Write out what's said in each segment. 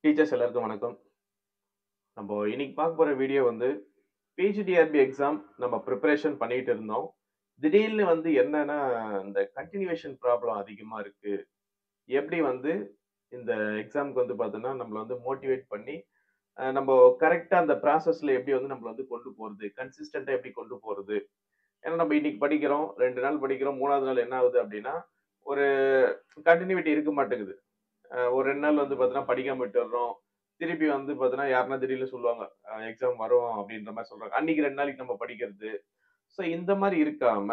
Teachers எல்லாருக்கும் வணக்கம். நம்ம இன்னைக்கு பார்க்க போற வீடியோ வந்து பிஜிடிஆர்பி எக்ஸாம் நம்ம ப்ரிப்பரேஷன் பண்ணிட்டு இருந்தோம். திடீர்னு வந்து என்னன்னா, இந்த கன்டினியூவேஷன் ப்ராப்ளம் அதிகமா இருக்கு. எப்படி வந்து இந்த எக்ஸாம்க்கு வந்து பார்த்தோம்னா, நம்மள வந்து மோட்டிவேட் பண்ணி, நம்ம கரெக்ட்டா அந்த ப்ராசஸ்ல எப்படி வந்து நம்மள வந்து கொண்டு போறது, கன்சிஸ்டன்ட்டா எப்படி கொண்டு போறது? ஏன்னா நம்ம இன்னைக்கு படிக்கிறோம், 2 நாள் படிக்கிறோம், 3வது நாள் என்ன ஆகுது அப்படின்னா, ஒரு கன்டினியூட்டி இருக்க மாட்டேங்குது. ஒரு 2 நாள் வந்து பார்த்தீங்கன்னா, படிக்காம விட்டுர்றோம். திருப்பி வந்து பார்த்தீங்கன்னா, யாருன்னா திடீர்னு சொல்லுவாங்க. எக்ஸாம் வரும் அப்படின்ற மாரி சொல்றாங்க. அன்னைக்கு 2 நாளைக்கு நம்ம படிக்கிறது. ஸோ இந்த மாரி இருக்காம,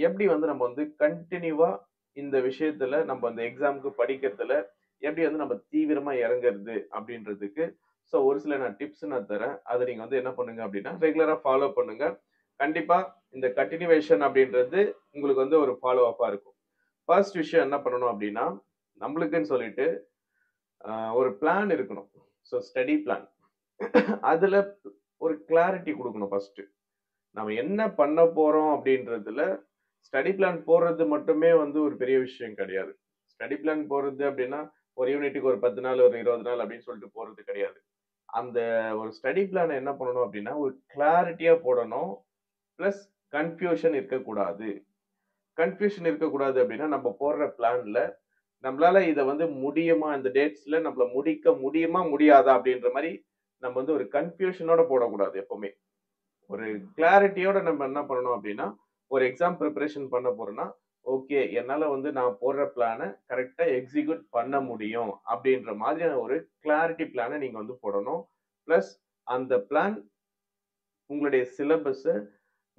எப்படி வந்து நம்ம வந்து கன்டினியூவா இந்த விஷயத்துல நம்ம அந்த எக்ஸாம்க்கு படிக்கிறதுல, எப்படி வந்து நம்ம தீவிரமா இறங்குறது அப்படின்றதுக்கு, ஸோ ஒரு சில டிப்ஸ் நான் தரேன். அத நீங்க வந்து என்ன பண்ணுங்க அப்படின்னா, ரெகுலரா ஃபாலோ பண்ணுங்க. கண்டிப்பா இந்த கன்டினியூவேஷன் அப்படின்றது உங்களுக்கு வந்து ஒரு ஃபாலோ அப்பா இருக்கும். ஃபர்ஸ்ட் விஷயம் என்ன பண்ணணும் அப்படின்னா, நம்மளுக்குன்னு சொல்லிட்டு ஒரு பிளான் இருக்கணும். So study plan. அதுல ஒரு கிளாரிட்டி குடுக்கணும் ஃபர்ஸ்ட்டு. நம்ம என்ன பண்ண போறோம் அப்படின்றதுல, ஸ்டடி பிளான் போடுறது மட்டுமே வந்து ஒரு பெரிய விஷயம் கிடையாது. ஸ்டடி பிளான் போடுறது அப்படின்னா, ஒரு யூனிட்டுக்கு ஒரு 10 நாள், ஒரு 20 நாள் அப்படின்னு சொல்லிட்டு போறது கிடையாது. அந்த ஒரு ஸ்டடி பிளான என்ன பண்ணணும் அப்படின்னா, ஒரு கிளாரிட்டியா போடணும். பிளஸ் கன்ஃப்யூஷன் இருக்கக்கூடாது. கன்ஃப்யூஷன் இருக்கக்கூடாது அப்படின்னா, நம்ம போடுற பிளான்ல நம்மளால இத வந்து முடியுமா? இந்த டேட்ஸ்ல நம்மள முடிக்க முடியுமா? முடியாதா? அப்படின்ற மாரி நம்ம வந்து ஒரு கன்ஃப்யூஷனோட போடக்கூடாது எப்பவுமே. ஒரு கிளாரிட்டியோட நம்ம என்ன பண்ணணும் அப்படின்னா, ஒரு எக்ஸாம் பிரிப்பரேஷன் பண்ண போறோம்னா, ஓகே என்னால வந்து நான் போடுற பிளான கரெக்ட்டா எக்ஸிக்யூட் பண்ண முடியும். அப்படின்ற மாதிரியான ஒரு கிளாரிட்டி பிளான நீங்க வந்து போடணும். பிளஸ் அந்த பிளான் உங்களுடைய சிலபஸ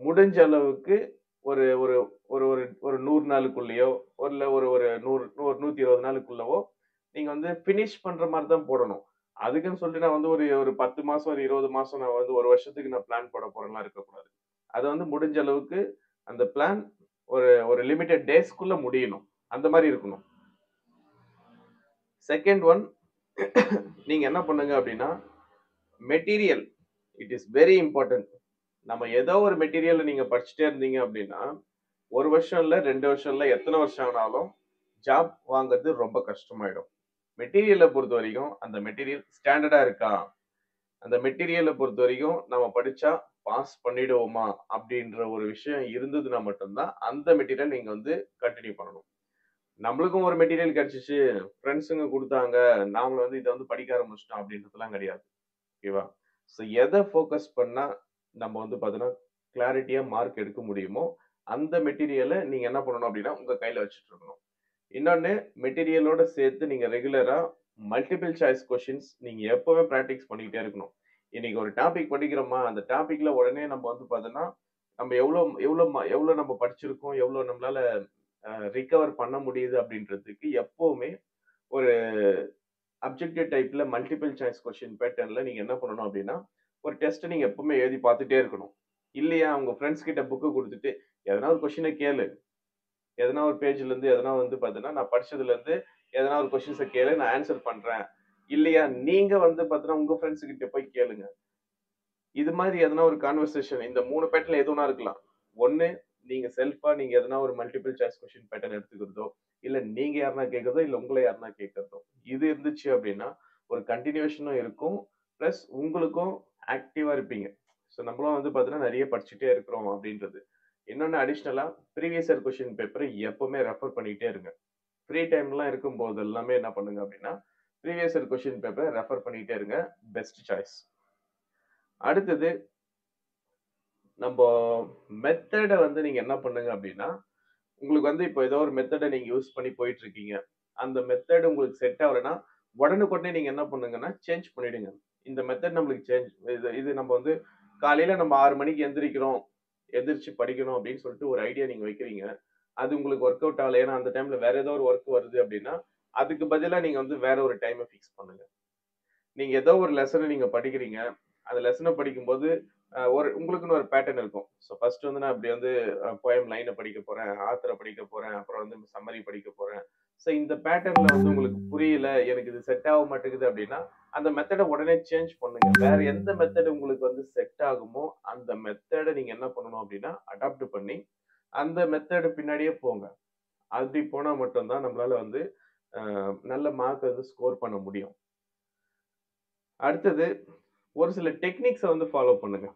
முடிஞ்ச அளவுக்கு ஒரு ஒரு ஒரு ஒரு ஒரு 100 நாளுக்குள்ளயோ, இல்ல ஒரு ஒரு 120 நாளுக்குள்ளவோ, நீங்க வந்து பினிஷ் பண்ற மாரி தான் போடணும். அதுக்குன்னு சொல்லிட்டு நான் வந்து ஒரு ஒரு 10 மாசம், ஒரு 20 மாசம் நான் வந்து 1 வருஷத்துக்கு நான் பிளான் போட போறேன்லாம் இருக்கக்கூடாது. அது வந்து முடிஞ்ச அளவுக்கு அந்த பிளான் ஒரு ஒரு லிமிட்டட் டேஸ்க்குள்ள முடியணும். அந்த மாரி இருக்கணும். செகண்ட் ஒன் நீங்க என்ன பண்ணுங்க அப்டின்னா, material it is very important. நம்ம ஏதோ ஒரு மெட்டீரியல நீங்க படிச்சுட்டே இருந்தீங்க அப்டின்னா, 1 வருஷம் இல்ல, 2 வருஷம் இல்ல, எத்தன வருஷம் ஆனாலும் ஜாப் வாங்குறது ரொம்ப கஷ்டமாயிடும். மெட்டீரியல பொறுத்தவரைக்கும், அந்த மெட்டீரியல் ஸ்டாண்டர்டா இருக்கா? அந்த மெட்டீரியல பொறுத்தவரைக்கும் நம்ம படிச்சா பாஸ் பண்ணிடுவோமா? அப்டின்ற ஒரு விஷயம் இருந்ததுனா மட்டும் தான், அந்த மெட்டீரியல் நீங்க வந்து கன்டின்யூ பண்ணணும். நம்மளுக்கும் ஒரு மெட்டீரியல் கிடைச்சுச்சு, ஃபிரெண்ட்ஸுங்க குடுத்தாங்க, நாமளும் வந்து இத வந்து படிக்க ஆரம்பிச்சுட்டோம் அப்டின்றதெல்லாம் கிடையாது. ஓகேவா? ஸோ எத ஃபோக்கஸ் பண்ணா நம்ம வந்து பார்த்தீங்கன்னா, கிளாரிட்டியா மார்க் எடுக்க முடியுமோ, அந்த மெட்டீரியல நீங்க என்ன பண்ணணும் அப்டின்னா, உங்க கையில வச்சுட்டு இருக்கணும். இன்னொன்னு மெட்டீரியலோட சேர்த்து நீங்க ரெகுலரா மல்டிபிள் சாய்ஸ் கொஸ்டின்ஸ் நீங்க எப்பவுமே பிராக்டிஸ் பண்ணிக்கிட்டே இருக்கணும். இன்னைக்கு ஒரு டாபிக் படிக்கிறோமா, அந்த டாபிக்ல உடனே நம்ம வந்து பார்த்தோம்னா, நம்ம எவ்வளோ நம்ம படிச்சிருக்கோம், எவ்வளோ நம்மளால ரிகவர் பண்ண முடியுது அப்படின்றதுக்கு எப்பவுமே ஒரு அப்ஜெக்டிவ் டைப்ல மல்டிபிள் சாய்ஸ் கொஸ்டின் பேட்டர்ன்ல நீங்க என்ன பண்ணணும் அப்படின்னா, ஒரு டெஸ்ட்ட நீங்க எப்பவுமே எழுதி பார்த்துட்டே இருக்கணும். இல்லையா உங்க ஃபிரெண்ட்ஸ் கிட்ட புக்க குடுத்துட்டு, எதனா ஒரு கொஸ்டின கேளு. எதனா ஒரு பேஜ்ல இருந்து எதனா வந்து பார்த்தீங்கன்னா, நான் படிச்சதுல இருந்து எதனா ஒரு கொஸ்டின்ஸ கேளு, நான் ஆன்ஸர் பண்றேன். இல்லையா, நீங்க வந்து பார்த்தீங்கன்னா, உங்க ஃபிரெண்ட்ஸ் கிட்ட போய் கேளுங்க. இது மாரி எதனா ஒரு கான்வர்சேஷன் இந்த 3 பேட்டர்ன்ல எது வேணா இருக்கலாம். ஒண்ணு நீங்க செல்ஃபா நீங்க எதனா ஒரு மல்டிபிள் சாய்ஸ் கொஸ்டின் பேட்டர்ன் எடுத்துக்கிறதோ, இல்ல நீங்க யாருனா கேட்கிறதோ, இல்ல உங்கள யாருனா கேட்கிறதோ. இது இருந்துச்சு அப்டின்னா, ஒரு கன்டினியூவேஷனும் இருக்கும். பிளஸ் உங்களுக்கும் ஆக்டிவா இருப்பீங்க. ஸோ நம்மளும் வந்து பார்த்தீங்கன்னா, நெறைய படிச்சுட்டே இருக்கிறோம் அப்டின்றது. இன்னொன்னு அடிஷனலா ப்ரீவியஸ் இயர் கொஸ்டின் பேப்பர எப்பவுமே ரெஃபர் பண்ணிட்டே இருங்க. ஃப்ரீ டைம்லாம் இருக்கும்போது எல்லாமே என்ன பண்ணுங்க அப்டின்னா, ப்ரீவியஸ் இயர் கொஸ்டின் பேப்பர ரெஃபர் பண்ணிட்டே இருங்க. Best choice. அடுத்தது நம்ப மெத்தட வந்து நீங்க என்ன பண்ணுங்க அப்டின்னா, உங்களுக்கு வந்து இப்போ ஏதோ ஒரு மெத்தட நீங்க யூஸ் பண்ணி போயிட்டு இருக்கீங்க. அந்த மெத்தட் உங்களுக்கு செட் ஆவலன்னா, உடனுக்குடனே நீங்க என்ன பண்ணுங்கன்னா, சேஞ்ச் பண்ணிடுங்க. இந்த மெத்தட் நம்மளுக்கு இது இது நம்ம வந்து காலையில நம்ம 6 மணிக்கு எந்திரிக்கிறோம். எந்திரிச்சு படிக்கணும் அப்டின்னு சொல்லிட்டு ஒரு ஐடியா நீங்க வைக்கிறீங்க. அது உங்களுக்கு ஒர்க் அவுட் ஆகல. ஏன்னா அந்த டைம்ல வேற ஏதோ ஒரு வொர்க் வருது அப்டின்னா, அதுக்கு பதிலா நீங்க வந்து வேற ஒரு டைம ஃபிக்ஸ் பண்ணுங்க. நீங்க ஏதோ ஒரு லெசன நீங்க படிக்கிறீங்க. அந்த லெசன படிக்கும்போது, ஒரு உங்களுக்குன்னு ஒரு பேட்டர்ன் இருக்கும். ஸோ ஃபர்ஸ்ட் வந்து நான் இப்படி வந்து போயம் லைன படிக்க போறேன், ஆத்தர படிக்க போறேன், அப்புறம் வந்து சம்மரி படிக்க போறேன். ஸோ இந்த பேட்டர்ன்ல வந்து உங்களுக்கு புரியல, எனக்கு இது செட் ஆக மாட்டேங்குது அப்படின்னா, அந்த மெத்தட உடனே சேஞ்ச் பண்ணுங்க. வேற எந்த மெத்தட் உங்களுக்கு வந்து செட் ஆகுமோ, அந்த மெத்தட நீங்க என்ன பண்ணணும் அப்படின்னா, அடாப்ட் பண்ணி, அந்த மெத்தட் பின்னாடியே போங்க. அப்படி போனா மட்டும் தான் நம்மளால வந்து நல்ல மார்க் வந்து ஸ்கோர் பண்ண முடியும். அடுத்தது ஒரு சில டெக்னிக்ஸ வந்து ஃபாலோ பண்ணுங்க.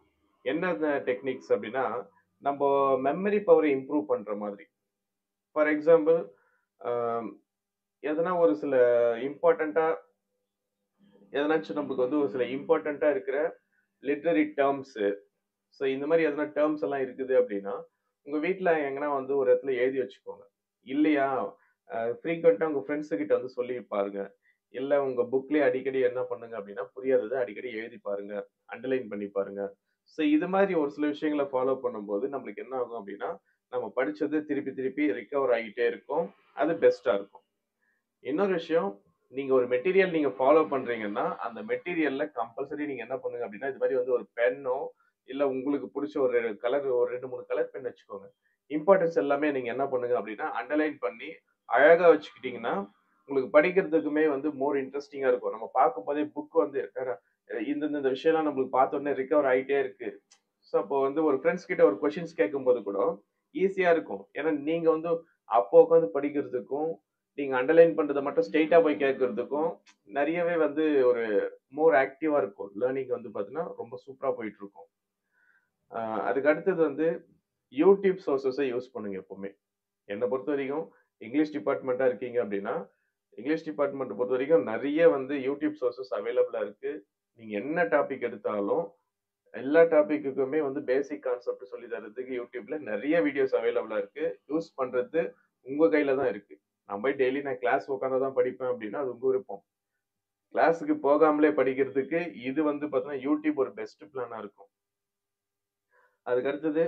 என்ன டெக்னிக்ஸ் அப்டின்னா, நம்ப மெமரி பவர இம்ப்ரூவ் பண்ற மாதிரி. ஃபார் எக்ஸாம்பிள் அ எதனா ஒரு சில இம்பார்ட்டன்ட்டா எதனாச்சும் நம்மளுக்கு வந்து ஒரு சில இம்பார்ட்டன்ட்டா இருக்கிற லிட்டரரி டெர்ம்ஸு, ஸோ இந்த மாரி எதனா டெர்ம்ஸ் எல்லாம் இருக்குது அப்டின்னா, உங்க வீட்ல எங்கனா வந்து ஒரு இடத்துல எழுதி வச்சுக்கோங்க. இல்லையா, ஃப்ரீக்வென்ட்டா உங்க ஃப்ரெண்ட்ஸ் கிட்ட வந்து சொல்லி பாருங்க. இல்ல உங்க புக்லயே அடிக்கடி என்ன பண்ணுங்க அப்டின்னா, புரியாதத அடிக்கடி எழுதி பாருங்க. அண்டர்லைன் பண்ணி பாருங்க. ஸோ இது மாதிரி ஒரு சில விஷயங்கள ஃபாலோ பண்ணும்போது நம்மளுக்கு என்ன ஆகும் அப்டின்னா, நம்ம படிச்சது திருப்பி திருப்பி ரிகவர் ஆகிட்டே இருக்கும். அது பெஸ்ட்டா இருக்கும். இன்னொரு விஷயம், நீங்க ஒரு மெட்டீரியல் நீங்க ஃபாலோ பண்றீங்கன்னா, அந்த மெட்டீரியல்ல கம்பல்சரி நீங்க என்ன பண்ணுங்க அப்டின்னா, இது மாரி வந்து ஒரு பென்னோ, இல்ல உங்களுக்கு புடிச்ச ஒரு கலர் ஒரு 2, 3 கலர் பென் வச்சுக்கோங்க. இம்பார்ட்டன்ஸ் எல்லாமே நீங்க என்ன பண்ணுங்க அப்டின்னா, அண்டர்லைன் பண்ணி அழகா வச்சுக்கிட்டீங்கன்னா, உங்களுக்கு படிக்கிறதுக்குமே வந்து மோர் இன்ட்ரஸ்டிங்கா இருக்கும். நம்ம பார்க்கும்போதே புக் வந்து இந்த விஷயம்லாம் நம்மளுக்கு பார்த்த உடனே ரிகவர் ஆயிட்டே இருக்கு. ஸோ அப்போ வந்து ஒரு ஃப்ரெண்ட்ஸ் கிட்ட ஒரு கொஸ்டின்ஸ் கேட்கும்போது கூட ஈஸியா இருக்கும். ஏன்னா நீங்க வந்து அப்போ உட்காந்து படிக்கிறதுக்கும், நீங்க அண்டர்லைன் பண்றத மட்டும் ஸ்ட்ரெய்ட்டா போய் கேட்கறதுக்கும் நெறையவே வந்து ஒரு மோர் ஆக்டிவா இருக்கும். லேர்னிங் வந்து பார்த்தீங்கன்னா, ரொம்ப சூப்பரா போயிட்டு இருக்கும். அ அதுக்கு அடுத்தது வந்து யூடியூப் சோர்ஸஸ யூஸ் பண்ணுங்க எப்பவுமே. என்ன பொறுத்தவரைக்கும் இங்கிலீஷ் டிபார்ட்மெண்ட்டா இருக்கீங்க அப்டின்னா, இங்கிலீஷ் டிபார்ட்மெண்ட் பொறுத்தவரைக்கும் நெறைய வந்து யூடியூப் சோர்ஸஸ் அவைலபிளா இருக்கு. நீங்க என்ன டாபிக் எடுத்தாலும், எல்லா டாபிக்குக்குமே வந்து பேசிக் கான்செப்ட் சொல்லி தர்றதுக்கு யூடியூப்ல நெறைய வீடியோஸ் அவைலபிளா இருக்கு. யூஸ் பண்றது உங்க கையில தான் இருக்கு. நான் போய் டெய்லி நான் கிளாஸ் உட்கார்ந்தா தான் படிப்பேன் அப்டின்னா, அது உங்க விருப்பம். கிளாஸ்க்கு போகாமலே படிக்கிறதுக்கு இது வந்து பார்த்தீங்கன்னா, யூடியூப் ஒரு பெஸ்ட் பிளானா இருக்கும். அதுக்கு அடுத்தது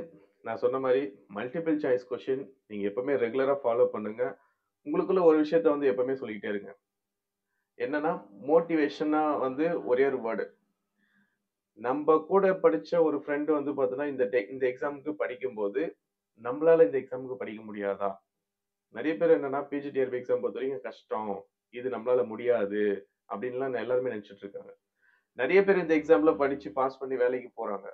நான் சொன்ன மாரி மல்டிபிள் சாய்ஸ் கொஸ்டின் நீங்க எப்பவுமே ரெகுலரா ஃபாலோ பண்ணுங்க. உங்களுக்குள்ள ஒரு விஷயத்த வந்து எப்பவுமே சொல்லிக்கிட்டே இருங்க. என்னன்னா, மோட்டிவேஷனா வந்து ஒரே ஒரு வேர்டு. நம்ப கூட படிச்ச ஒரு ஃப்ரெண்ட் வந்து பார்த்தீங்கன்னா, இந்த எக்ஸாம்க்கு படிக்கும்போது, நம்பளால இந்த எக்ஸாம்க்கு படிக்க முடியாதா? நெறைய பேர் என்னன்னா, பிஜிடிஆர்பி எக்ஸாம் பொறுத்தவரைக்கும் கஷ்டம். இது நம்மளால முடியாது. அப்டின்லாம் எல்லாருமே நெனச்சுட்டு இருக்காங்க. நெறைய பேர் இந்த எக்ஸாம்ல படிச்சு பாஸ் பண்ணி வேலைக்கு போறாங்க.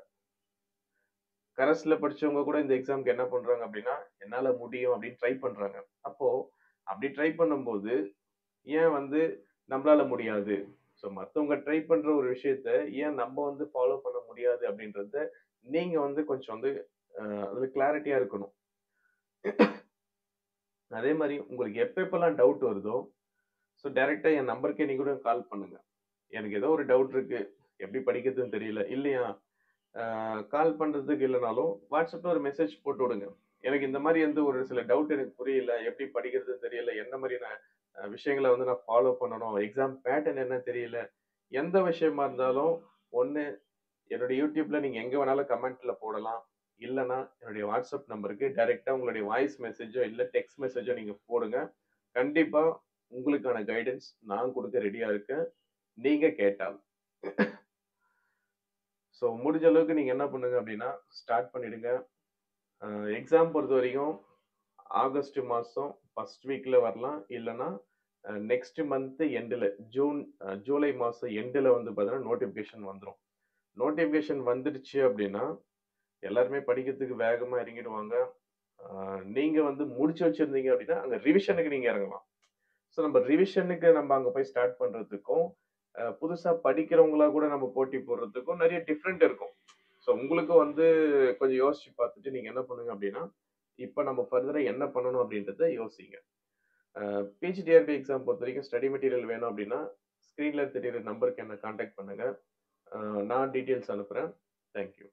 கரஸ்ல படிச்சவங்க கூட இந்த எக்ஸாம்க்கு என்ன பண்றாங்க அப்டின்னா, என்னால முடியும் அப்டின்னு ட்ரை பண்றாங்க. அப்போ அப்டி ட்ரை பண்ணும்போது, ஏன் வந்து நம்பளால முடியாது? ஸோ மத்தவங்க ட்ரை பண்ற ஒரு விஷயத்த ஏன் நம்ப வந்து ஃபாலோ பண்ண முடியாது அப்டின்றத நீங்க வந்து கொஞ்சம் வந்து அதுல கிளாரிட்டியா இருக்கணும். அதே மாரி உங்களுக்கு எப்பலாம் டவுட் வருதோ, ஸோ டைரக்ட்டா என் நம்பருக்கே நீங்க கூட கால் பண்ணுங்க. எனக்கு ஏதோ ஒரு டவுட் இருக்கு. எப்டி படிக்கிறதுன்னு தெரியல. இல்லையா, கால் பண்றதுக்கு இல்லனாலும், WhatsAppல ஒரு மெசேஜ் போட்டு விடுங்க. எனக்கு இந்த மாரி வந்து ஒரு சில டவுட் எனக்கு புரியல. எப்படி படிக்கிறதுன்னு தெரியல. என்ன மாரி நான் விஷயங்கள வந்து நான் ஃபாலோ பண்ணணும். எக்ஸாம் பேட்டர்ன் என்ன தெரியல. எந்த விஷயமா இருந்தாலும், ஒண்ணு என்னுடைய YouTubeல நீங்க எங்க வேணாலும் கமெண்ட்ல போடலாம். இல்லன்னா, என்னுடைய WhatsApp நம்பருக்கு டைரக்ட்டா உங்களுடைய வாய்ஸ் மெசேஜோ, இல்ல டெக்ஸ்ட் மெசேஜோ நீங்க போடுங்க. கண்டிப்பா உங்களுக்கான கைடன்ஸ் நான் குடுக்க ரெடியா இருக்கேன். நீங்க கேட்டால். ஸோ முடிஞ்ச அளவுக்கு நீங்க என்ன பண்ணுங்க அப்டின்னா, ஸ்டார்ட் பண்ணிடுங்க. அ எக்ஸாம் பொறுத்தவரைக்கும் ஆகஸ்ட் மாசம் 1 வீக்ல வரலாம். இல்லன்னா நெக்ஸ்ட் மந்த் எண்டுல ஜூலை மாசம் எண்டுல வந்து பார்த்தீங்கன்னா, நோட்டிஃபிகேஷன் வந்துரும். நோட்டிஃபிகேஷன் வந்துடுச்சு அப்டின்னா, எல்லாருமே படிக்கிறதுக்கு வேகமா இறங்கிடுவாங்க. அ நீங்க வந்து முடிச்சு வச்சிருந்தீங்க அப்டின்னா, அங்க ரிவிஷனுக்கு நீங்க இறங்கலாம். ஸோ நம்ம ரிவிஷனுக்கு நம்ம அங்க போய் ஸ்டார்ட் பண்றதுக்கும், புதுசா படிக்கிறவங்களா கூட நம்ம போட்டி போடுறதுக்கும் நெறைய டிஃபரெண்ட் இருக்கும். ஸோ உங்களுக்கு வந்து கொஞ்சம் யோசிச்சு பார்த்துட்டு நீங்க என்ன பண்ணுங்க அப்டின்னா, இப்ப நம்ம ஃபர்தரா என்ன பண்ணணும் அப்டின்றத யோசிங்க. பிஜிடிஆர்பி எக்ஸாம் பொறுத்தவரைக்கும் ஸ்டடி மெட்டீரியல் வேணும் அப்டின்னா, ஸ்க்ரீன்ல தெரியிற நம்பருக்கு என்ன கான்டாக்ட் பண்ணுங்க. நான் டீட்டெயில்ஸ் அனுப்புறேன். Thank you.